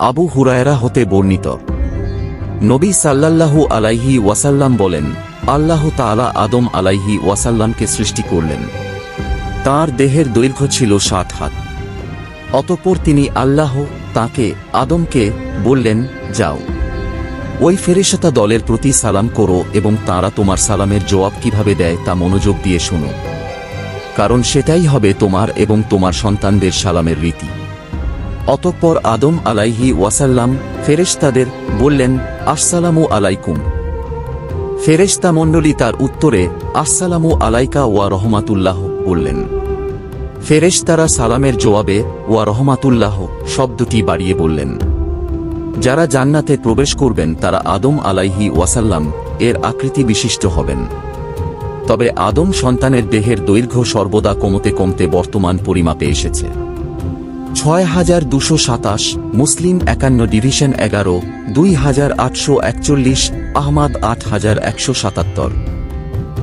আবু হুরায়রা হতে বর্ণিত, নবী সাল্লাল্লাহু আলাইহি ওয়াসাল্লাম বলেন, আল্লাহ তাআলা আদম আলাইহি ওয়াসাল্লামকে সৃষ্টি করলেন। তাঁর দেহের দৈর্ঘ্য ছিল 60 হাত। অতঃপর তিনি আল্লাহ তাঁকে আদমকে বললেন, যাও, ওই ফেরেশতা দলের প্রতি সালাম করো এবং তাঁরা তোমার সালামের জবাব কিভাবে দেয় তা মনোযোগ দিয়ে শোনো, কারণ সেটাই হবে তোমার এবং তোমার সন্তানদের সালামের রীতি। অতঃপর আদম আলাইহি ওয়াসাল্লাম ফেরেশতাদের বললেন, আসসালামু আলাইকুম। ফেরেশতা মণ্ডলী তার উত্তরে আসসালামু আলাইকা ওয়া রহমাতুল্লাহ বললেন। ফেরেশতারা সালামের জবাবে ওয়া রহমাতুল্লাহ শব্দটি বাড়িয়ে বললেন। যারা জান্নাতে প্রবেশ করবেন তারা আদম আলাইহি ওয়াসাল্লাম এর আকৃতি বিশিষ্ট হবেন। তবে আদম সন্তানের দেহের দৈর্ঘ্য সর্বদা কমতে কমতে বর্তমান পরিমাপে এসেছে 6227, মুসলিম 51 ডিভিশন 11, 2841, আহমাদ 8177।